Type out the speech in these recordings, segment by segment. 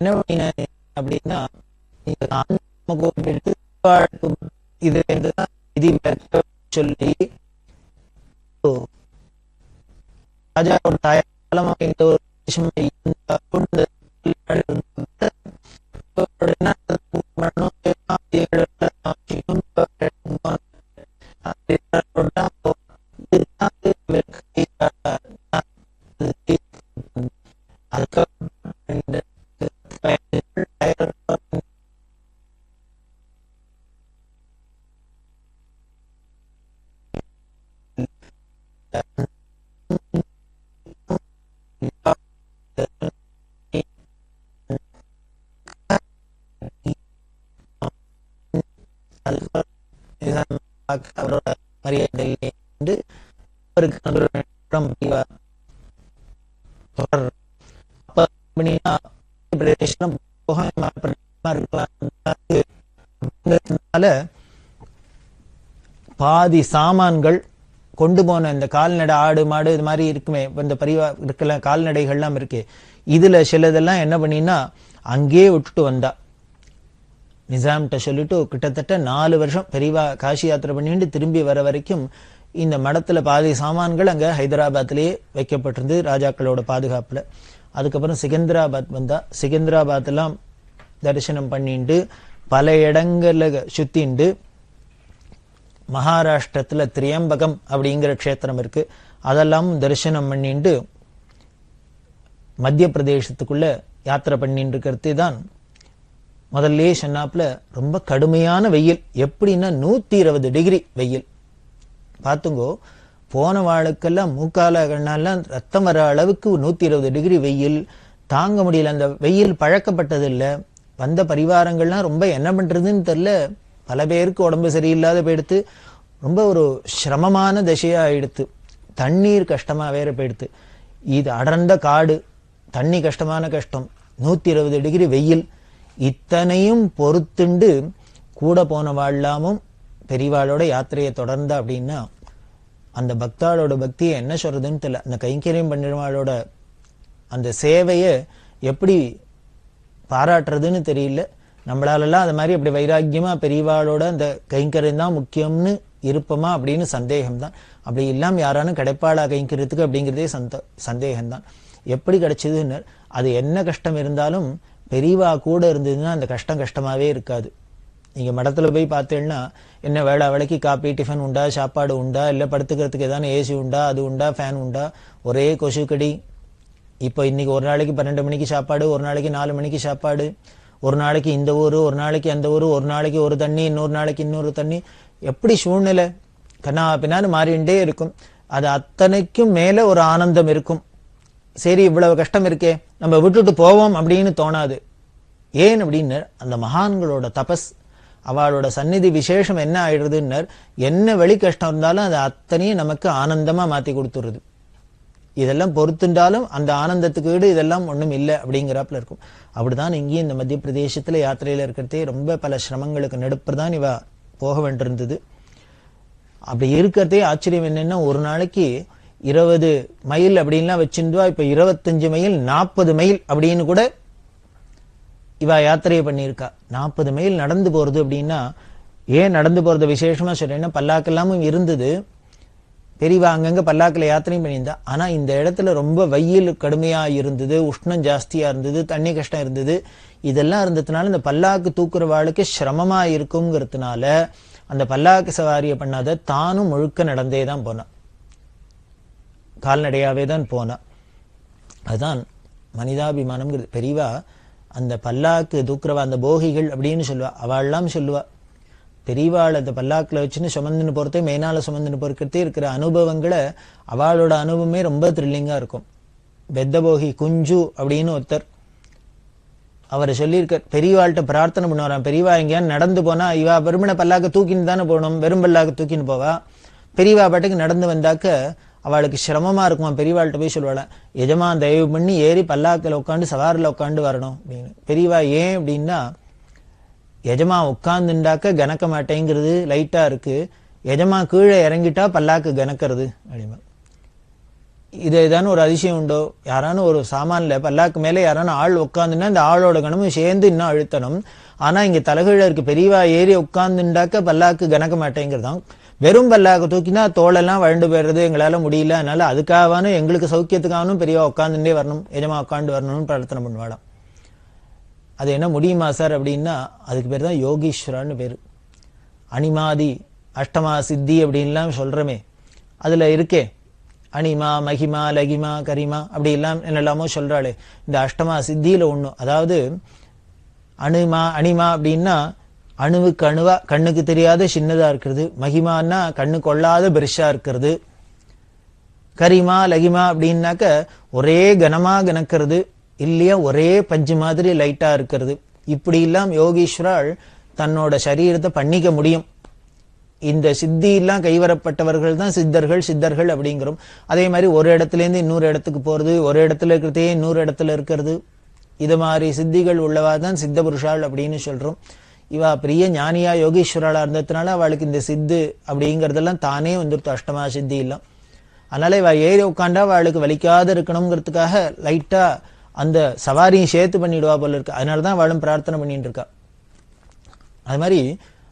என்ன அப்படின்னா இது சொல்லி ராஜாவோட தாயாளமா இந்த ஒரு அவரோட மரியாதை பாதி சாமான்கள் கொண்டு போன இந்த கால்நடை ஆடு மாடு இது மாதிரி இருக்குமே, இந்த பரிவா இருக்கலாம் கால்நடைகள்லாம் இருக்கு, இதுல சிலதெல்லாம் என்ன பண்ணினா அங்கே விட்டுட்டு வந்தா. நிசாம்கிட்ட சொல்லிட்டு கிட்டத்தட்ட 4 வருஷம் பெரியவா காசி யாத்திரை பண்ணிட்டு திரும்பி வர வரைக்கும் இந்த மடத்துல பாதி சாமான்கள் அங்க ஹைதராபாத்லயே வைக்கப்பட்டிருந்து ராஜாக்களோட பாதுகாப்புல. அதுக்கப்புறம் சிகந்தராபாத் வந்தா. சிகந்தராபாத் எல்லாம் தரிசனம் பண்ணிட்டு பல இடங்கள்ல சுத்திண்டு மகாராஷ்டிரத்துல திரியம்பகம் அப்படிங்கிற க்ஷேத்திரம் இருக்கு, அதெல்லாம் தரிசனம் பண்ணிட்டு மத்திய பிரதேசத்துக்குள்ள யாத்திரை பண்ணிட்டு இருக்கிறது தான். முதல்ல சொன்னாப்புல ரொம்ப கடுமையான வெயில், எப்படின்னா 120 டிகிரி வெயில். பார்த்துங்கோ, போன வாளுக்கெல்லாம் மூக்கால கண்ணாலாம் ரத்தம் வர அளவுக்கு 120 டிகிரி வெயில் தாங்க முடியல. அந்த வெயில் பழக்கப்பட்டது இல்லை. வந்த பரிவாரங்கள்லாம் ரொம்ப என்ன பண்றதுன்னு தெரியல. பல பேருக்கு உடம்பு சரியில்லாத போயிடுத்து. ரொம்ப ஒரு சிரமமான திசையா ஆயிடுத்து. தண்ணீர் கஷ்டமா வேற போயிடுத்து. இது அடர்ந்த காடு, தண்ணி கஷ்டமான கஷ்டம், 120 டிகிரி வெயில், இத்தனையும் பொறுத்துண்டு கூட போன வாழலாமும் பெரியவாளோட யாத்திரையை தொடர்ந்தா அப்படின்னா அந்த பக்தாளோட பக்தியை என்ன சொல்றதுன்னு தெரியல. அந்த கைங்கரியம் பண்ணிடுவாளோட அந்த சேவையை எப்படி பாராட்டுறதுன்னு தெரியல. நம்மளாலெல்லாம் அது மாதிரி அப்படி வைராக்கியமா பெரியவாளோட அந்த கைங்கரியம் தான் முக்கியம்னு இருப்போமா அப்படின்னு சந்தேகம்தான். அப்படி இல்லாம யாரானும் கிடைப்பாளா கைங்கரியத்துக்கு அப்படிங்கிறதே சந்தேகம்தான். எப்படி கிடைச்சதுன்னு, அது என்ன கஷ்டம் இருந்தாலும் பெரியவா கூட இருந்ததுன்னா அந்த கஷ்டம் கஷ்டமாவே இருக்காது. நீங்க மடத்துல போய் பார்த்தீங்கன்னா என்ன வேளா வேலைக்கு காப்பி டிஃபன் உண்டா, சாப்பாடு உண்டா, இல்ல படுத்துக்கிறதுக்கு ஏதாவது ஏசி உண்டா, அது உண்டா, ஃபேன் உண்டா, ஒரே கொசுக்கடி. இப்போ இன்னைக்கு ஒரு நாளைக்கு 12 மணிக்கு சாப்பாடு, ஒரு நாளைக்கு 4 மணிக்கு சாப்பாடு, ஒரு நாளைக்கு இந்த ஊரு, ஒரு நாளைக்கு அந்த ஊரு, ஒரு நாளைக்கு ஒரு தண்ணி, இன்னொரு நாளைக்கு இன்னொரு தண்ணி, எப்படி சூழ்நிலை கண்ணா பின்னான்னு மாறிண்டே இருக்கும். அது அத்தனைக்கும் மேல ஒரு ஆனந்தம் இருக்கும். சரி இவ்வளவு கஷ்டம் இருக்கே நம்ம விட்டுட்டு போவோம் அப்படின்னு தோணாது. ஏன் அப்படின்னு அந்த மகான்களோட தபஸ், அவளோட சந்நிதி விசேஷம் என்ன ஆயிடுறதுன்னு, என்ன வெளி கஷ்டம் இருந்தாலும் அது அத்தனையும் நமக்கு ஆனந்தமா மாத்தி கொடுத்துருது. இதெல்லாம் பொறுத்துண்டாலும் அந்த ஆனந்தத்துக்கு ஈடு இதெல்லாம் ஒண்ணும் இல்லை அப்படிங்கிறாப்புல இருக்கும். அப்படிதான் இங்கேயும் இந்த மத்திய பிரதேசத்துல யாத்திரையில இருக்கிறதே ரொம்ப பல சிரமங்களுக்கு நடுப்புதான் இவ போக வேண்டியிருந்தது. அப்படி இருக்கிறதே ஆச்சரியம் என்னன்னா, ஒரு நாளைக்கு 20 மைல் அப்படின்லாம் வச்சிருந்தா, இப்ப 25 மைல் 40 மைல் அப்படின்னு கூட இவ யாத்திரையை பண்ணியிருக்கா. 40 மைல் நடந்து போறது அப்படின்னா, ஏன் நடந்து போறது விசேஷமா சொல்றேன்னா, பல்லாக்கெல்லாமும் இருந்தது, பெரியவா அங்கங்க பல்லாக்கில் யாத்திரையும் பண்ணியிருந்தா. ஆனா இந்த இடத்துல ரொம்ப வெயில் கடுமையா இருந்தது, உஷ்ணம் ஜாஸ்தியா இருந்தது, தண்ணி கஷ்டம் இருந்தது. இதெல்லாம் இருந்ததுனால இந்த பல்லாக்கு தூக்குறவாளுக்கு சிரமமா இருக்குங்கிறதுனால அந்த பல்லாக்கு சவாரியை பண்ணாத தானும் முழுக்க நடந்தே தான் போனான், கால்நடையாவே தான் போனா. அதுதான் மனிதாபிமானம்ங்கிறது. பெரியவா அந்த பல்லாக்கு தூக்குறவா, அந்த போகிகள் அப்படின்னு சொல்லுவா, அவள்லாம் சொல்லுவா, பெரியவாள் அந்த பல்லாக்குல வச்சுன்னு சுமந்துன்னு போறதே, மெயினால சுமந்துன்னு போறதே இருக்கிற அனுபவங்களை அவளோட அனுபவமே ரொம்ப த்ரில்லிங்கா இருக்கும். பெத்த போகி குஞ்சு அப்படின்னு ஒருத்தர் அவரை சொல்லியிருக்கார். பெரியவாள்கிட்ட பிரார்த்தனை பண்ணுவாராம், பெரியவா எங்கேயான்னு நடந்து போனா இவா வெறுமனை பல்லாக்க தூக்கின்னு தானே போகணும், வெறும் பல்லாக்க தூக்கின்னு போவா. பெரியவா பாட்டுக்கு நடந்து வந்தாக்க அவளுக்கு சிரமமா இருக்குமா. பெரியவாள்கிட்ட போய் சொல்லுவாள், எஜமா தயவு பண்ணி ஏறி பல்லாக்கில் உட்காந்து சவாரில் உட்காந்து வரணும் அப்படின்னு. பெரியவா ஏன் அப்படின்னா, எஜமா உட்கார்ந்துண்டாக்க கனக்க மாட்டேங்கிறது லைட்டா இருக்கு, எஜமா கீழே இறங்கிட்டா பல்லாக்கு கனக்கிறது அப்படிமா. ஏதான ஒரு அதிசயம் உண்டோ? யாரான ஒரு சாமான்ல பல்லாக்கு மேலே யாரான ஆள் உட்காந்துன்னா இந்த ஆளோட கணமும் சேர்ந்து இன்னும் அழுத்தணும். ஆனா இங்க தலைகீழ இருக்கு, பெரியவா ஏறி உட்கார்ந்துண்டாக்க பல்லாக்கு கணக்க மாட்டேங்கிறதான். வெறும் பல்லாக்கு தூக்கினா தோளெல்லாம் வழண்டு போயிடுறது, எங்களால முடியல. அதனால அதுக்காகவானும் எங்களுக்கு சௌக்கியத்துக்காகனும் பெரியவா உட்காந்துட்டே வரணும், எஜமா உட்காந்து வரணும்னு பிரார்த்தனை பண்ணுவாளாம். அது என்ன முடியுமா சார் அப்படின்னா, அதுக்கு பேர் தான் யோகீஸ்வரான்னு பேரு. அனிமாதி அஷ்டமா சித்தி அப்படின்லாம் சொல்றமே, அதுல இருக்கே அனிமா மகிமா லகிமா கரிமா அப்படி எல்லாம் என்னெல்லாமோ சொல்றாளே, இந்த அஷ்டமா சித்தியில ஒண்ணு. அதாவது அனிமா அப்படின்னா அணுவுக்கு அணுவா கண்ணுக்கு தெரியாத சின்னதா இருக்கிறது. மகிமான்னா கண்ணு கொள்ளாத பெருசா இருக்கிறது. கரிமா லகிமா அப்படின்னாக்க ஒரே கனமா கனக்கிறது இல்லையா, ஒரே பஞ்சு மாதிரி லைட்டா இருக்கிறது. இப்படி எல்லாம் யோகீஸ்வரால் தன்னோட சரீரத்தை பண்ணிக்க முடியும். இந்த சித்தி எல்லாம் கைவரப்பட்டவர்கள் தான் சித்தர்கள் அப்படிங்கிறோம். அதே மாதிரி ஒரு இடத்துல இருந்து இன்னொரு இடத்துக்கு போறது, ஒரு இடத்துல இருக்கிறதே இன்னொரு இடத்துல இருக்கிறது, இது மாதிரி சித்திகள் உள்ளவா தான் சித்த புருஷாள் அப்படின்னு சொல்றோம். இவா பெரிய ஞானியா யோகீஸ்வராளா இருந்ததுனால அவளுக்கு இந்த சித்து அப்படிங்கறதெல்லாம் தானே வந்துருத்து, அஷ்டமா சித்தி எல்லாம். அதனால இவ ஏறி உட்காண்டா அவளுக்கு வலிக்காத இருக்கணுங்கிறதுக்காக லைட்டா அந்த சவாரியும் சேர்த்து பண்ணிடுவா போல இருக்கு. அதனாலதான் அவளும் பிரார்த்தனை பண்ணிட்டு இருக்கா. அது மாதிரி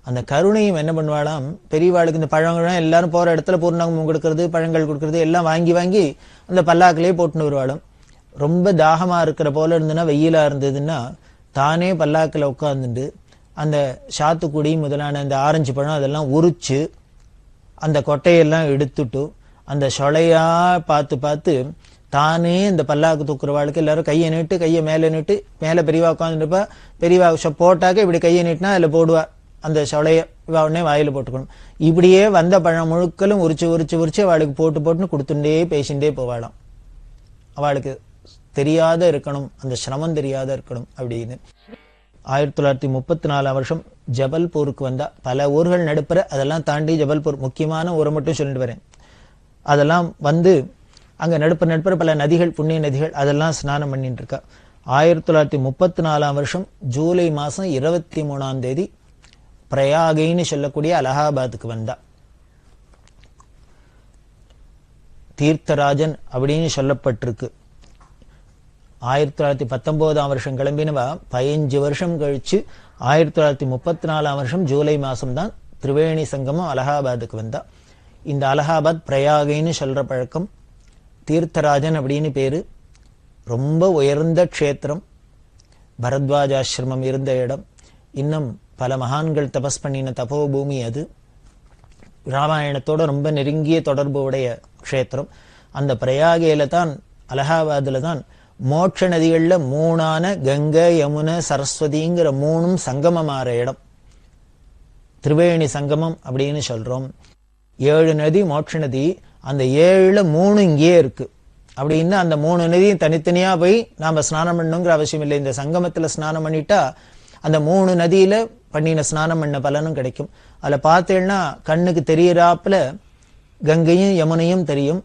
அந்த கருணையும் என்ன பண்ணுவாளாம், பெரியவாளுக்கு இந்த பழங்கள்லாம் எல்லாரும் போற இடத்துல பூர்ணாங்கமும் கொடுக்கறது, பழங்கள் கொடுக்கறது எல்லாம் வாங்கி வாங்கி அந்த பல்லாக்கிலே போட்டுன்னு வருவாளும். ரொம்ப தாகமா இருக்கிற போல இருந்ததுன்னா, வெயிலா இருந்ததுன்னா தானே பல்லாக்கில் உட்கார்ந்துட்டு அந்த சாத்துக்குடி முதலான அந்த ஆரஞ்சு பழம் அதெல்லாம் உரிச்சு அந்த கொட்டையெல்லாம் எடுத்துட்டு அந்த சொலையா பார்த்து பார்த்து தானே இந்த பல்லாக்கு தூக்குறவாளுக்கு எல்லாரும் கையை நீட்டு, கையை மேலே நீட்டு, மேலே பெரியவா உட்காந்துருப்பா, பெரியவா போட்டாக்க இப்படி கையை நீட்டினா அதில் போடுவா அந்த சொலைய, உடனே வாயில போட்டுக்கணும். இப்படியே வந்த பழம் முழுக்களும் உரிச்சு அவளுக்கு போட்டுன்னு கொடுத்துட்டே பேசிண்டே போவாளாம். அவளுக்கு தெரியாத இருக்கணும், அந்த சிரமம் தெரியாத இருக்கணும் அப்படின்னு. 1934 வருஷம் ஜபல்பூருக்கு வந்தா. பல ஊர்கள் நடுப்புற, அதெல்லாம் தாண்டி ஜபல்பூர் முக்கியமான ஊரை மட்டும் சொல்லிட்டு வரேன். அதெல்லாம் வந்து அங்க நடுப்புற பல நதிகள், புண்ணிய நதிகள், அதெல்லாம் ஸ்நானம் பண்ணிட்டு இருக்கா. 1934 வருஷம் ஜூலை மாசம் 23ஆம் தேதி பிரயாகைன்னு சொல்லக்கூடிய அலகாபாத்துக்கு வந்தா. தீர்த்தராஜன் அப்படின்னு சொல்லப்பட்டிருக்கு. 1919ஆம் வருஷம் கிளம்பினவா 15 வருஷம் கழிச்சு 1934ஆம் வருஷம் ஜூலை மாசம் தான் திரிவேணி சங்கமம் அலகாபாத்துக்கு வந்தா. இந்த அலகாபாத் பிரயாகைன்னு சொல்ற பழக்கம். தீர்த்தராஜன் அப்படின்னு பேரு. ரொம்ப உயர்ந்த க்ஷேத்திரம், பரத்வாஜாசிரமம் இருந்த இடம். இன்னும் பல மகான்கள் தபஸ் பண்ணின தபோபூமி அது. ராமாயணத்தோட ரொம்ப நெருங்கிய தொடர்பு உடைய க்ஷேத்திரம். அந்த பிரயாகையில தான், அலகாபாத்ல தான் மோட்ச நதிகள்ல 3ஆன கங்கை யமுனை சரஸ்வதிங்கிற 3ம் சங்கமமாற இடம். திரிவேணி சங்கமம் அப்படின்னு சொல்றோம். 7 நதி மோட்ச நதி. அந்த 7ல 3 இங்கேயே இருக்கு. அப்படின்னா அந்த 3 நதியும் தனித்தனியா போய் நாம ஸ்நானம் பண்ணணுங்கிற அவசியம் இல்லை. இந்த சங்கமத்துல ஸ்நானம் பண்ணிட்டா அந்த 3 நதியில பண்ணின ஸ்நானம் பண்ண பலனும் கிடைக்கும். அதுல பார்த்தேன்னா கண்ணுக்கு தெரியறாப்புல கங்கையும் யமுனையும் தெரியும்.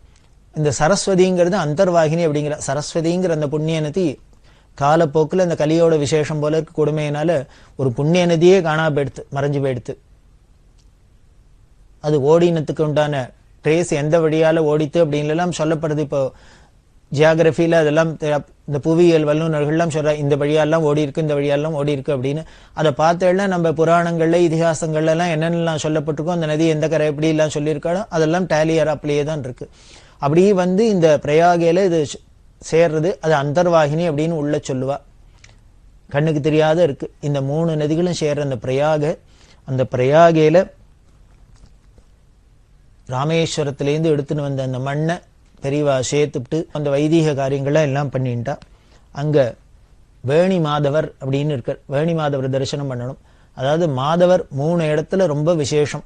இந்த சரஸ்வதிங்கிறது அந்தர்வாகினி அப்படிங்கிற சரஸ்வதிங்கிற அந்த புண்ணிய நதி காலப்போக்கில் இந்த கலியோட விசேஷம் போல இருக்கு கொடுமையினால ஒரு புண்ணிய நதியே காணா போயிடுத்து, மறைஞ்சு போயிடுத்து. அது ஓடினத்துக்கு உண்டான ட்ரேஸ் எந்த வழியால ஓடித்து அப்படின்லாம் சொல்லப்படுது. இப்போ ஜியாகிரபியில அதெல்லாம் இந்த புவியியல் வல்லுநர்கள்லாம் சொல்ற இந்த வழியாலாம் ஓடி இருக்கு, இந்த வழியாலாம் ஓடி இருக்கு அப்படின்னு. அதை பார்த்தேன்னா நம்ம புராணங்கள்ல இதிகாசங்கள்ல எல்லாம் என்னென்னலாம் சொல்லப்பட்டிருக்கோ, அந்த நதி எந்த கரை எப்படி எல்லாம் சொல்லியிருக்காளோ அதெல்லாம் டேலியர் அப்படியே தான் இருக்கு. அப்படி வந்து இந்த பிரயாகையில இது சேர்றது, அது அந்தர்வாகினி அப்படின்னு உள்ள சொல்லுவா. கண்ணுக்கு தெரியாத இருக்கு. இந்த 3 நதிகளும் சேர்ற அந்த பிரயாக, அந்த பிரயாகையில ராமேஸ்வரத்திலேருந்து எடுத்துன்னு வந்த அந்த மண்ணை பெரியவா சேர்த்துட்டு அந்த வைதீக காரியங்கள்லாம் எல்லாம் பண்ணிட்டா. அங்க வேணி மாதவர் அப்படின்னு இருக்கார். வேணி மாதவர் தரிசனம் பண்ணணும். அதாவது மாதவர் 3 இடத்துல ரொம்ப விசேஷம்.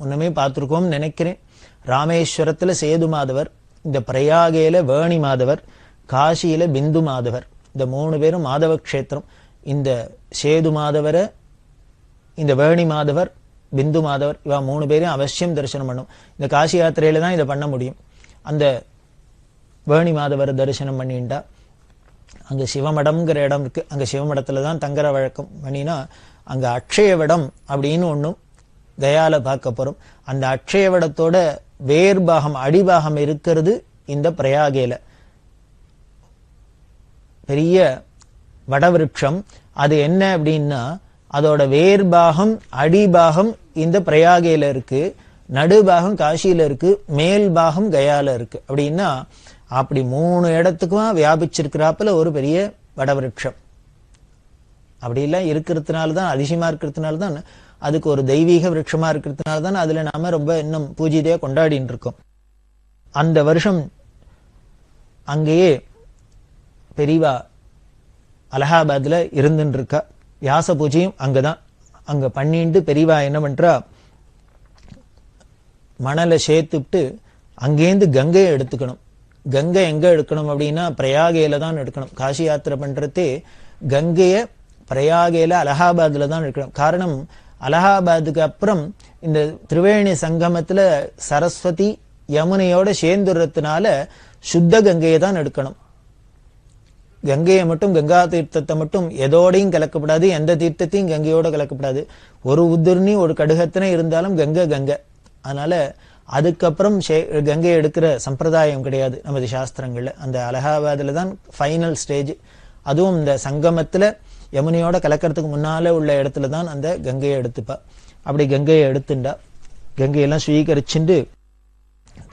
ஒண்ணுமே பார்த்துருக்கோம் நினைக்கிறேன். ராமேஸ்வரத்துல சேது மாதவர், இந்த பிரயாகையில வேணி மாதவர், காசியில பிந்து மாதவர். இந்த 3 பேரும் மாதவ க்ஷேத்திரம். இந்த சேது மாதவரை, இந்த வேணி மாதவர், பிந்து மாதவர், இவா 3 பேரையும் அவசியம் தரிசனம் பண்ணும். இந்த காசி யாத்திரையில தான் இதை பண்ண முடியும். அந்த வேணி மாதவர் தரிசனம் பண்ணிட்டா அங்க சிவமடம்ங்கிற இடம் இருக்கு. அங்க சிவமடத்துல தான் தங்குற வழக்கம். பண்ணினா அங்க அக்ஷயவடம் அப்படின்னு ஒண்ணும் கயால பார்க்க போறோம். அந்த அக்ஷயவடத்தோட வேர்பாகம் அடிபாகம் இருக்கிறது இந்த பிரயாகேல பெரிய வடவிருட்சம். அது என்ன அப்படின்னா, அதோட வேர்பாகம் அடிபாகம் இந்த பிரயாகேல இருக்கு, நடுபாகம் காசியில இருக்கு, மேல் பாகம் கயால இருக்கு. அப்படின்னா அப்படி 3 இடத்துக்கும் வியாபிச்சிருக்கிறாப்புல ஒரு பெரிய வடவிருட்சம். அப்படிலாம் இருக்கிறதுனால்தான், அதிசயமா இருக்கிறதுனால்தான், அதுக்கு ஒரு தெய்வீக விருட்சமா இருக்கிறதுனால்தான் அதுல நாம ரொம்ப இன்னும் பூஜையா கொண்டாடிட்டு இருக்கோம். அந்த வருஷம் அங்கேயே பெரியவா அலகாபாத்ல இருந்துட்டு இருக்கா. வியாச பூஜையும் அங்கதான். அங்க பண்ணிட்டு பெரியவா என்ன பண்றா, மணலை சேர்த்துட்டு அங்கேருந்து கங்கையை எடுத்துக்கணும். கங்கை எங்க எடுக்கணும் அப்படின்னா பிரயாகேல தான் எடுக்கணும். காசி யாத்திரை பண்றதே கங்கைய பிரயாகேல அலகாபாத்ல தான் எடுக்கணும். காரணம், அலகாபாத்துக்கு அப்புறம் இந்த திரிவேணி சங்கமத்துல சரஸ்வதி யமுனையோட சேர்ந்துறதுனால சுத்த கங்கையை தான் எடுக்கணும். கங்கையை மட்டும், கங்கா தீர்த்தத்தை மட்டும் எதோடையும் கலக்கப்படாது, எந்த தீர்த்தத்தையும் கங்கையோட கலக்கப்படாது. ஒரு உதிர்னி ஒரு கடுகத்தினை இருந்தாலும் கங்கை கங்கை. அதனால அதுக்கப்புறம் கங்கையை எடுக்கிற சம்பிரதாயம் கிடையாது நமது சாஸ்திரங்கள்ல. அந்த அலகாபாத்ல தான் ஃபைனல் ஸ்டேஜ். அதுவும் இந்த சங்கமத்துல யமுனையோட கலக்கிறதுக்கு முன்னால உள்ள இடத்துல தான் அந்த கங்கையை எடுத்துப்பா. அப்படி கங்கையை எடுத்துண்டா. கங்கையெல்லாம் ஸ்வீகரிச்சுண்டு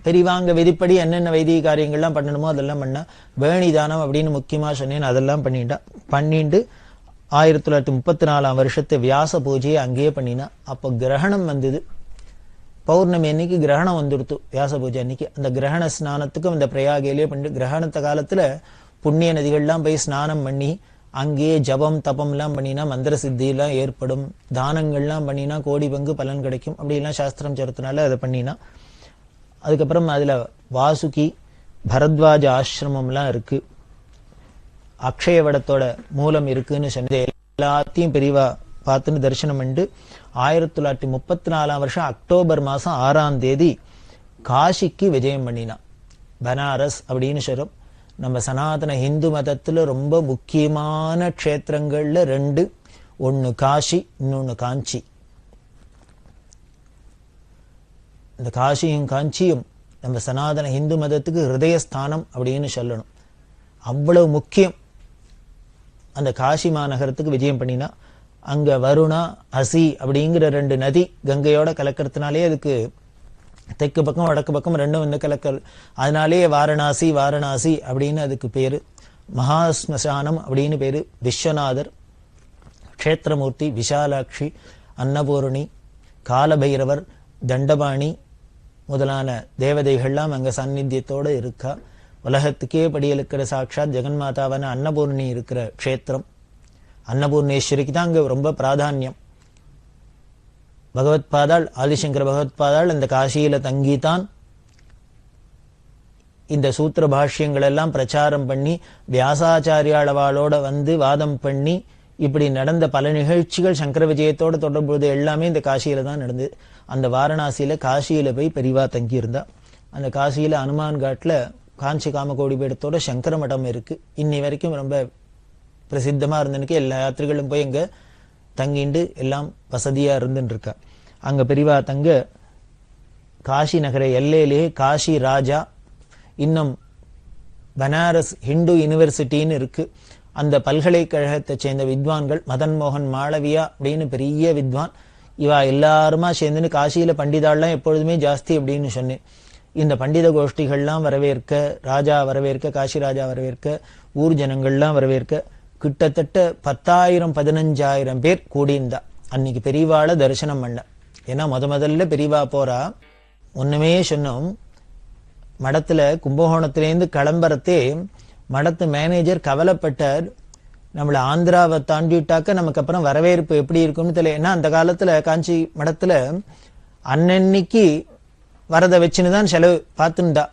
பெரியவாங்க விதிப்படி என்னென்ன வைதிக காரியங்கள்லாம் பண்ணணுமோ அதெல்லாம் பண்ணா. வேணி தானம் அப்படின்னு முக்கியமா சொன்னேன், அதெல்லாம் பண்ணிட்டா. பண்ணிட்டு 1934 வருஷத்து வியாச பூஜையை அங்கேயே பண்ணினா. அப்போ கிரகணம் வந்தது. பௌர்ணமி அன்னைக்கு கிரகணம் வந்துடுத்து. வியாச பூஜை அன்னைக்கு அந்த கிரகண ஸ்நானத்துக்கும் இந்த பிரயாகையிலேயே பண்ணிட்டு, கிரகணத்த காலத்துல புண்ணிய நதிகள்லாம் போய் ஸ்நானம் பண்ணி அங்கேயே ஜபம் தபம்லாம் பண்ணினா மந்திர சித்தியெல்லாம் ஏற்படும், தானங்கள்லாம் பண்ணினா கோடி பங்கு பலன் கிடைக்கும், அப்படிலாம் சாஸ்திரம் சொல்றதுனால அதை பண்ணினா. அதுக்கப்புறம் அதுல வாசுகி பரத்வாஜ ஆசிரமம்லாம் இருக்கு, அக்ஷயவடத்தோட மூலம் இருக்குன்னு சொன்னது எல்லாத்தையும் பெரியவா பார்த்துன்னு தரிசனம் பண்ணிட்டு 1934 வருஷம் அக்டோபர் மாசம் 6ஆம் தேதி காசிக்கு விஜயம் பண்ணினா. பனாரஸ் அப்படின்னு சொல்றோம். நம்ம சனாதன இந்து மதத்துல ரொம்ப முக்கியமான க்ஷேத்திரங்கள்ல 2, ஒன்னு காசி, இன்னொன்னு காஞ்சி. இந்த காசியும் காஞ்சியும் நம்ம சனாதன இந்து மதத்துக்கு ஹிருதயஸ்தானம் அப்படின்னு சொல்லணும். அவ்வளவு முக்கியம். அந்த காசி மாநகரத்துக்கு விஜயம் பண்ணினா. அங்க வருணா அசி அப்படிங்கிற 2 நதி கங்கையோட கலக்கிறதுனாலே அதுக்கு தெற்கு பக்கம் வடக்கு பக்கம் 2 வந்து கலக்கல். அதனாலேயே வாரணாசி வாரணாசி அப்படின்னு அதுக்கு பேரு. மகாஸ்மசானம் அப்படின்னு பேரு. விஸ்வநாதர், க்ஷேத்திரமூர்த்தி, விஷாலாட்சி, அன்னபூரணி, காலபைரவர், தண்டபாணி முதலான தேவதைகள்லாம் அங்க சாநித்தியத்தோட இருக்கா. உலகத்துக்கே படியெழுக்கிற சாட்சாத் ஜெகன்மாதாவான அன்னபூர்ணி இருக்கிற க்ஷேத்திரம். அன்னபூர்ணேஸ்வரிக்கு தான் அங்க ரொம்ப பிராதான்யம். பகவத் பாதாள், ஆதிசங்கர பகவத் பாதாள் அந்த காசியில தங்கித்தான் இந்த சூத்திர பாஷ்யங்கள் எல்லாம் பிரச்சாரம் பண்ணி வியாசாச்சாரியாளவாளோட வந்து வாதம் பண்ணி இப்படி நடந்த பல நிகழ்ச்சிகள் சங்கர விஜயத்தோட தொடர்புது எல்லாமே இந்த காசியில தான் நடந்தது. அந்த வாரணாசியில காசியில போய் பெரியவா தங்கி இருந்தா. அந்த காசியில அனுமான் காட்டுல காஞ்சி காமகோடி பீடத்தோட சங்கர மடம் இருக்கு. இன்னி வரைக்கும் ரொம்ப பிரசித்தமா இருந்தனுக்கு எல்லா யாத்திரிகளும் போய் அங்க தங்கிண்டு எல்லாம் வசதியா இருந்துட்டு இருக்கா. அங்க பெரியவா தங்க காசி நகர எல்லையிலேயே காசி ராஜா, இன்னும் பனாரஸ் ஹிந்து யூனிவர்சிட்டின்னு இருக்கு. அந்த பல்கலைக்கழகத்தை சேர்ந்த வித்வான்கள், மதன் மோகன் மாளவியா அப்படின்னு பெரிய வித்வான், இவா எல்லாருமா சேர்ந்துன்னு காசியில பண்டிதாள்லாம் எப்பொழுதுமே ஜாஸ்தி அப்படின்னு சொன்னேன். இந்த பண்டித கோஷ்டிகள்லாம் வரவேற்க, ராஜா வரவேற்க, காசி ராஜா வரவேற்க, ஊர் ஜனங்கள்லாம் வரவேற்க கிட்டத்தட்ட 10,000-15,000 பேர் கூடியிருந்தா. அன்னைக்கு பெரியவாளை தரிசனம் பண்ண. ஏன்னா முதல்ல பெரியவா போறா. ஒண்ணுமே சொன்னோம், மடத்துல கும்பகோணத்திலேருந்து கிளம்புறதே மடத்து மேனேஜர் கவலைப்பட்டார். நம்மள ஆந்திராவை தாண்டிட்டாக்க நமக்கு அப்புறம் வரவேற்பு எப்படி இருக்கும்னு தெரியல. ஏன்னா அந்த காலத்துல காஞ்சி மடத்துல அன்னன்னைக்கு வரத வச்சுன்னுதான் செலவு பார்த்துண்டா.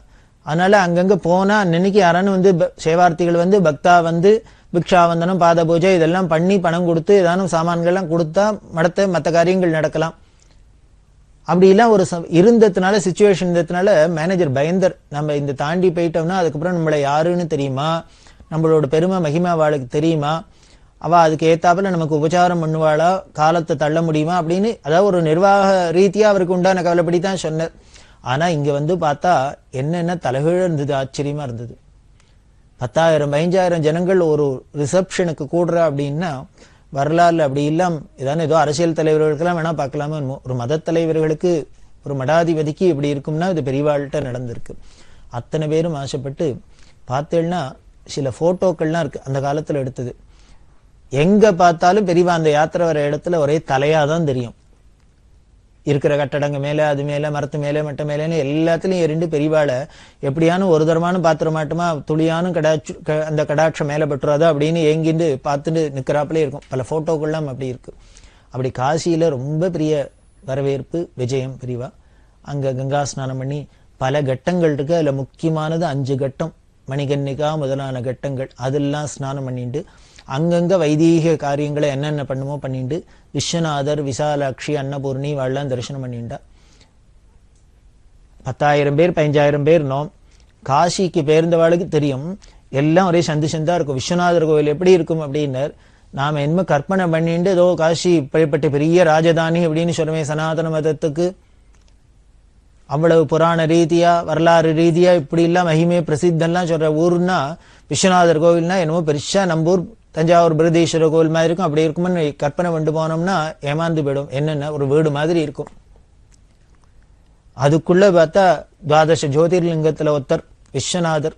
அதனால அங்கங்க போனா அன்னன்னைக்கு யாரானு வந்து சேவார்த்திகள் வந்து பக்தா வந்து பிக்ஷாவந்தனம், பாத பூஜை இதெல்லாம் பண்ணி பணம் கொடுத்து ஏதானும் சாமான்கள்லாம் கொடுத்தா மடத்தை மற்ற காரியங்கள் நடக்கலாம். அப்படிலாம் ஒரு இருந்ததுனால, சிச்சுவேஷன் இருந்ததுனால மேனேஜர் பயந்தர். நம்ம இந்த தாண்டி போயிட்டோம்னா அதுக்கப்புறம் நம்மளை யாருன்னு தெரியுமா, நம்மளோட பெருமை மகிமா அவளுக்கு தெரியுமா, அவ அதுக்கு ஏத்தாப்புல நமக்கு உபச்சாரம் பண்ணுவாளா, காலத்தை தள்ள முடியுமா அப்படின்னு, அதாவது ஒரு நிர்வாக ரீதியா அவருக்கு உண்டான கவலைப்படி தான் சொன்னார். ஆனா இங்க வந்து பார்த்தா என்னென்ன தலைகீழ இருந்தது, ஆச்சரியமா இருந்தது. 10,000 15,000 ஜனங்கள் ஒரு ரிசப்ஷனுக்கு கூடுறா அப்படின்னா வரலாறுல அப்படி இல்லாம இதான ஏதோ அரசியல் தலைவர்களுக்கெல்லாம் வேணா பார்க்கலாமோ, ஒரு மத தலைவர்களுக்கு ஒரு மடாதிபதிக்கு இப்படி இருக்கும்னா இது பெரியவாள்கிட்ட நடந்திருக்கு. அத்தனை பேரும் ஆசைப்பட்டு பார்த்தேன்னா சில போட்டோக்கள்லாம் இருக்கு அந்த காலத்துல எடுத்தது. எங்க பார்த்தாலும் பெரியவா அந்த யாத்திரை வர இடத்துல ஒரே தலையாதான் தெரியும். இருக்கிற கட்டடங்க மேல, அது மேல, மரத்து மேல, மட்ட மேலன்னு எல்லாத்துலயும் எரிண்டு பெரியவாளை எப்படியானும் ஒரு தரமானும் பாத்திர மாட்டோமா, துளியானும் அந்த கடாட்சம் மேல பட்டுறாதா அப்படின்னு ஏங்கிண்டு பார்த்துட்டு நிக்கிறாப்புலே இருக்கும். பல போட்டோக்கள்லாம் அப்படி இருக்கு. அப்படி காசியில ரொம்ப பெரிய வரவேற்பு, விஜயம் பெரியவா. அங்க கங்கா ஸ்நானம் பண்ணி பல கட்டங்கள் இருக்கு. அதுல முக்கியமானது 5 கட்டம், மணிகன்னிகா முதலான கட்டங்கள். அதெல்லாம் ஸ்நானம் பண்ணிட்டு அங்கங்க வைதீக காரியங்களை என்னென்ன பண்ணுமோ பண்ணிட்டு விஸ்வநாதர், விசாலாட்சி, அன்னபூர்ணி வாழலாம் தரிசனம் பண்ணிண்டா. 10,000 பேர் 15,000 பேர் நோம். காசிக்கு பேர்ந்தவாளுக்கு தெரியும் எல்லாம் ஒரே சந்து சந்தா இருக்கும். விஸ்வநாதர் கோவில் எப்படி இருக்கும் அப்படின்னார். நாம என்ன கற்பனை பண்ணிட்டு ஏதோ காசி இப்படிப்பட்ட பெரிய ராஜதானி அப்படின்னு சொல்லுமே, சனாதன மதத்துக்கு அவ்வளவு புராண ரீதியா வரலாறு ரீதியா இப்படி எல்லாம் மகிமே பிரசித்தம்லாம் சொல்ற ஊர்னா விஸ்வநாதர் கோவில்னா என்னமோ பெருசா நம்பூர் தஞ்சாவூர் பிரகதீஸ்வர கோவில் மாதிரி இருக்கும். அப்படி இருக்கும்னு கற்பனை கொண்டு போனோம்னா ஏமாந்து போயிடும். என்னென்ன ஒரு வீடு மாதிரி இருக்கும். அதுக்குள்ள பார்த்தா 12 ஜோதிர்லிங்கத்துல ஒருத்தர் விஸ்வநாதர்.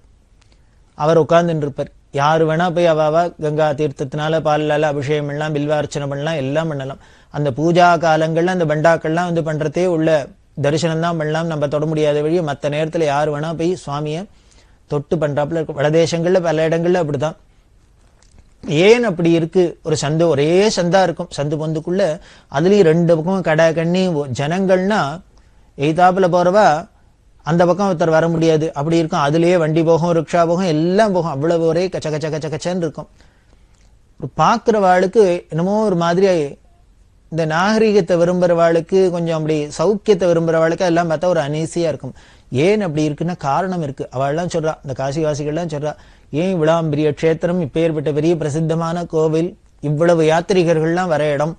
அவர் உட்கார்ந்துட்டு இருப்பார். யாரு வேணா போய் அவாவா கங்கா தீர்த்தத்தினால பாலால அபிஷேகம் பண்ணலாம், பில்வார்ச்சனை பண்ணலாம், எல்லாம் பண்ணலாம். அந்த பூஜா காலங்கள்ல அந்த பண்டாக்கள்லாம் வந்து பண்றதே உள்ள தரிசனம் தான் பண்ணலாம். நம்ம தொட முடியாத வழியை மற்ற நேரத்துல யாரு வேணா போய் சுவாமிய தொட்டு பண்றாப்புல இருக்கும். வடதேசங்கள்ல பல இடங்கள்ல அப்படிதான். ஏன் அப்படி இருக்கு? ஒரு சந்து ஒரே சந்தா இருக்கும். சந்து பொந்துக்குள்ள அதுலயும் 2 பக்கம் கடை கண்ணி ஜனங்கள்னா எய்தாப்புல போறவா அந்த பக்கம் ஒருத்தர் வர முடியாது. அப்படி இருக்கும். அதுலயே வண்டி போகும், ரிக்ஷா போகும், எல்லாம் போகும். அவ்வளவு ஒரே கச்ச கச்ச கச்ச கச்சன்னு இருக்கும். பாக்குறவாளுக்கு என்னமோ ஒரு மாதிரி இந்த நாகரிகத்தை விரும்புறவாளுக்கு, கொஞ்சம் அப்படி சௌக்கியத்தை விரும்புறவாளுக்கு எல்லாம் பார்த்தா ஒரு அனீசியா இருக்கும். ஏன் அப்படி இருக்குன்னா காரணம் இருக்கு. அவள்லாம் சொல்றா, இந்த காசிவாசிகள்லாம் சொல்றா, ஏன் இவ்வளவு பெரிய க்ஷேத்திரம், இப்பேற்பட்ட பெரிய பிரசித்தமான கோவில், இவ்வளவு யாத்திரிகர்கள்லாம் வர இடம்,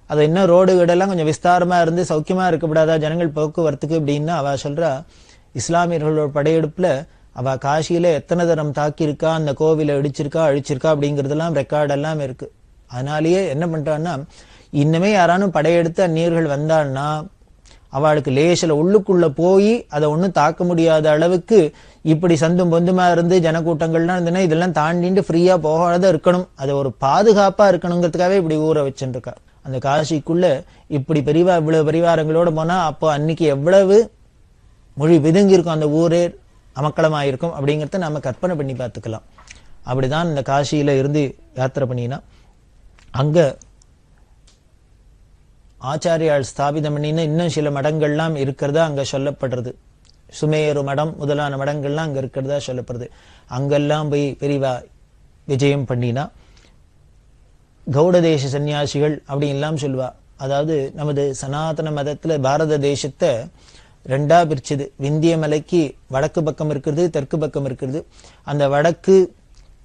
அது இன்னும் ரோடு வீடெல்லாம் கொஞ்சம் விஸ்தாரமா இருந்து சௌக்கியமா இருக்கக்கூடாதா ஜனங்கள் போக்குவரத்துக்கு அப்படின்னு அவ சொல்றா. இஸ்லாமியர்களோட படையெடுப்புல அவ காசியில எத்தனை தரம் தாக்கியிருக்கா, அந்த கோவிலை இடிச்சிருக்கா அழிச்சிருக்கா அப்படிங்கறதெல்லாம் ரெக்கார்ட் எல்லாம் இருக்கு. அதனாலேயே என்ன பண்றான்னா, இன்னமே யாரானும் படையெடுத்து அந்நியர்கள் வந்தான்னா அவளுக்கு லேசில உள்ளுக்குள்ள போய் அதை ஒன்னும் தாக்க முடியாத அளவுக்கு இப்படி சந்தும் பொந்துமா இருந்து ஜனக்கூட்டங்கள்லாம் இருந்ததுன்னா இதெல்லாம் தாண்டிட்டு ஃப்ரீயா போகாத இருக்கணும். அதை ஒரு பாதுகாப்பா இருக்கணுங்கிறதுக்காகவே இப்படி ஊற வச்சுருக்கா. அந்த காசிக்குள்ள இப்படி இவ்வளவு பரிவாரங்களோட போனா அப்போ அன்னைக்கு எவ்வளவு மொழி விதுங்கி இருக்கும், அந்த ஊரே அமக்களமாயிருக்கும் அப்படிங்கறத நாம கற்பனை பண்ணி பார்த்துக்கலாம். அப்படிதான் இந்த காசியில இருந்து யாத்திரை பண்ணினா அங்க ஆச்சாரியால் ஸ்தாபிதம் பண்ணின இன்னும் சில மடங்கள்லாம் இருக்கிறதா அங்க சொல்லப்படுறது. சுமேரு மடம் முதலான மடங்கள்லாம் அங்க இருக்கிறதா சொல்லப்படுது. அங்கெல்லாம் போய் பெரியவா விஜயம் பண்ணினா கௌடதேச சன்னியாசிகள் அப்படின்லாம் சொல்லுவா. அதாவது நமது சனாதன மதத்துல பாரத தேசத்தை 2ஆ பிரிச்சுது. விந்திய மலைக்கு வடக்கு பக்கம் இருக்கிறது, தெற்கு பக்கம் இருக்கிறது. அந்த வடக்கு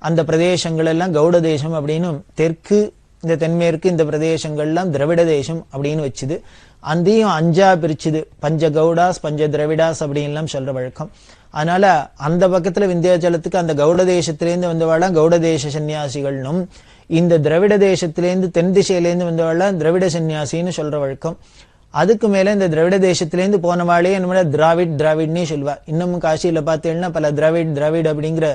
அந்த பிரதேசங்கள் எல்லாம் கௌட தேசம் அப்படின்னும், தெற்கு இந்த தென்மேற்கு இந்த பிரதேசங்கள்லாம் திராவிட தேசம் அப்படின்னு வச்சுது. அந்தையும் 5ஆ பிரிச்சுது. பஞ்ச கௌடாஸ் பஞ்ச திராவிடாஸ் அப்படின்லாம் சொல்ற வழக்கம். அதனால அந்த பக்கத்துல விந்தியாச்சலத்துக்கு அந்த கௌட தேசத்திலேருந்து வந்தவாள்லாம் கௌட தேச சன்னியாசிகள்னும், இந்த திராவிட தேசத்திலேருந்து தென் திசையிலேருந்து வந்தவாள்லாம் திராவிட சன்னியாசின்னு சொல்ற வழக்கம். அதுக்கு மேல இந்த திராவிட தேசத்திலேருந்து போனவாளே என்ன திராவிட்னே சொல்லுவா. இன்னமும் காசியில பார்த்தீங்கன்னா பல திராவிட் அப்படிங்கிற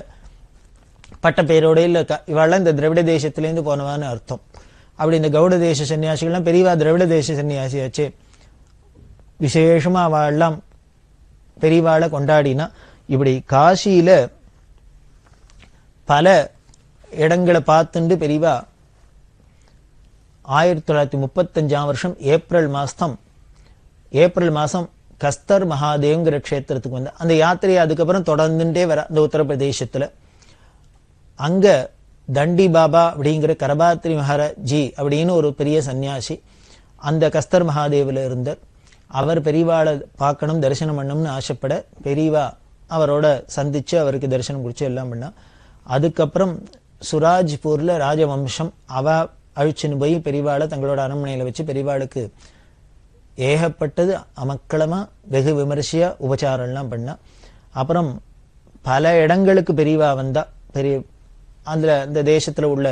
பட்ட பேரோட இல்ல இவாள்லாம் இந்த திராவிட தேசத்திலேருந்து போனவான்னு அர்த்தம். அப்படி இந்த கௌட தேச சன்னியாசிகள்லாம் பெரியவா திராவிட தேச சன்னியாசியாச்சே. விசேஷமா அவெல்லாம் பெரியவாளை கொண்டாடினா இப்படி காசியில பல இடங்களை பார்த்துண்டு பெரியவா 1935ஆம் வருஷம் ஏப்ரல் மாசம் கஸ்தர் மகாதேவ்ங்கிற க்ஷேத்திரத்துக்கு வந்த அந்த யாத்திரையை அதுக்கப்புறம் தொடர்ந்துட்டே வர அந்த உத்தரப்பிரதேசத்துல அங்க தண்டி பாபா அப்படிங்கிற கரபாத்திரி மகாராஜி அப்படின்னு ஒரு பெரிய சன்னியாசி அந்த கஸ்தர் மகாதேவில இருந்தார். அவர் பெரியவாளை பார்க்கணும் தரிசனம் பண்ணணும்னு ஆசைப்பட பெரியவா அவரோட சந்திச்சு அவருக்கு தரிசனம் குடிச்சு எல்லாம் பண்ணா. அதுக்கப்புறம் சுராஜ்பூர்ல ராஜவம்சம் அவ அழிச்சுன்னு போய் பெரியவாளை தங்களோட அரண்மனையில வச்சு பெரியவாளுக்கு ஏகப்பட்டது அமக்களமா வெகு விமரிசையா உபச்சாரம்லாம் பண்ணா. அப்புறம் பல இடங்களுக்கு பெரியவா வந்தா. பெரிய அந்த தேசத்துல உள்ள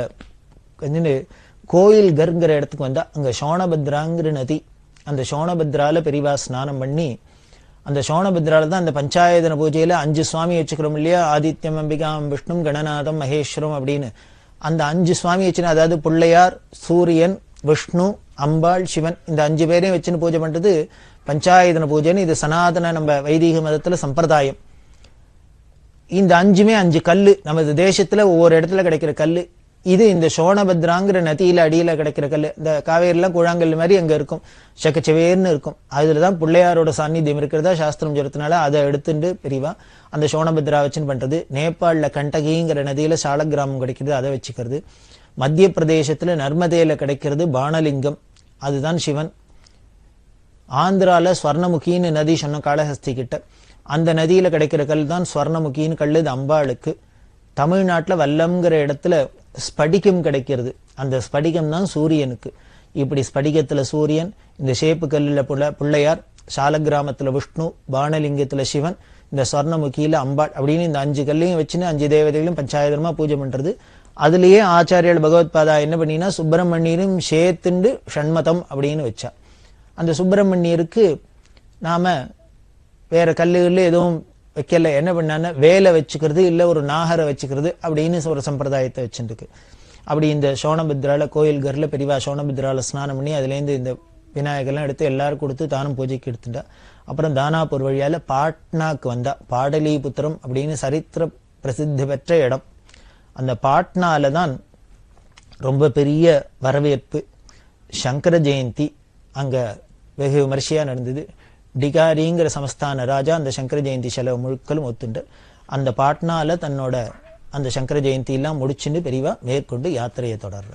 கோயில் கருங்கிற இடத்துக்கு வந்தா. அங்க சோணபத்ராங்கிற நதி, அந்த சோணபத்ரால பெரியவா ஸ்நானம் பண்ணி, அந்த சோணபத்ரால தான் அந்த பஞ்சாயதன பூஜையில 5 சுவாமி வச்சுக்கிறோம் இல்லையா, ஆதித்யம், அம்பிகாம், விஷ்ணும், கணநாதம், மகேஸ்வரம் அப்படின்னு. அந்த 5 சுவாமி வச்சுன்னு, அதாவது பிள்ளையார், சூரியன், விஷ்ணு, அம்பாள், சிவன், இந்த 5 பேரையும் வச்சுன்னு பூஜை பண்றது பஞ்சாயதன பூஜைன்னு. இது சனாதன நம்ம வைதிக மதத்துல சம்பிரதாயம். இந்த 5மே 5 கல்லு, நமது தேசத்துல ஒவ்வொரு இடத்துல கிடைக்கிற கல்லு. இது இந்த சோணபத்ராங்கிற நதியில அடியில கிடைக்கிற கல்லு. இந்த காவேரிலாம் கூழாங்கல் மாதிரி அங்க இருக்கும், சக்கச்சவேர்னு இருக்கும். அதுலதான் பிள்ளையாரோட சாநித்தியம் இருக்கிறதா சாஸ்திரம் சொல்றதுனால அதை எடுத்துட்டு பெரியவா அந்த சோணபத்ரா வச்சுன்னு பண்றது. நேபாளில கண்டகிங்கிற நதியில சாலக்கிராமம் கிடைக்கிறது, அதை வச்சுக்கிறது. மத்திய பிரதேசத்துல நர்மதையில கிடைக்கிறது பானலிங்கம், அதுதான் சிவன். ஆந்திரால ஸ்வர்ணமுகின்னு நதி சொன்ன காளஹஸ்தி கிட்ட, அந்த நதியில கிடைக்கிற கல் தான் ஸ்வர்ணமுகின்னு கல், இது அம்பாளுக்கு. தமிழ்நாட்டுல வல்லம்ங்கிற இடத்துல ஸ்படிகம் கிடைக்கிறது, அந்த ஸ்படிகம் தான் சூரியனுக்கு. இப்படி ஸ்படிகத்துல சூரியன், இந்த சேப்பு கல்லுல பிள்ளையார், சாலக்கிராமத்துல விஷ்ணு, பானலிங்கத்துல சிவன், இந்த ஸ்வர்ணமுகியில அம்பாள் அப்படின்னு இந்த 5 கல்லையும் வச்சுன்னு 5 தேவதைகளும் பஞ்சாயதனமா பூஜை பண்றது. அதுலயே ஆச்சாரியால் பகவத்பாதா என்ன பண்ணினா சுப்பிரமணியரும் சேர்த்துண்டு ஷண்மதம் அப்படின்னு வச்சா. அந்த சுப்பிரமணியருக்கு நாம வேற கல்லுகள்ல எதுவும் வைக்கல, என்ன பண்ணான வேலை வச்சுக்கிறது இல்ல ஒரு நாகரை வச்சுக்கிறது அப்படின்னு ஒரு சம்பிரதாயத்தை வச்சுருக்கு. அப்படி இந்த சோணபத்ரால கோயில் கர்ல பெரியவா சோணபத்ரால ஸ்நானம் பண்ணி அதுலேருந்து இந்த விநாயகர்லாம் எடுத்து எல்லாரும் கொடுத்து தானும் பூஜைக்கு எடுத்துட்டா. அப்புறம் தானாப்பூர் வழியால பாட்னாக்கு வந்தா. பாடலிபுத்திரம் அப்படின்னு சரித்திர பிரசித்தி பெற்ற இடம். அந்த பாட்னால தான் ரொம்ப பெரிய வரவேற்பு. சங்கர ஜெயந்தி அங்க வெகு விமர்சையா நடந்தது. டிகாரிங்கிற சமஸ்தான ராஜா அந்த சங்கர ஜெயந்தி செலவு முழுக்களும் ஒத்துண்டு அந்த பாட்னால தன்னோட அந்த சங்கர ஜெயந்தி எல்லாம் முடிச்சுன்னு பெரியவா மேற்கொண்டு யாத்திரையை தொடர்ற.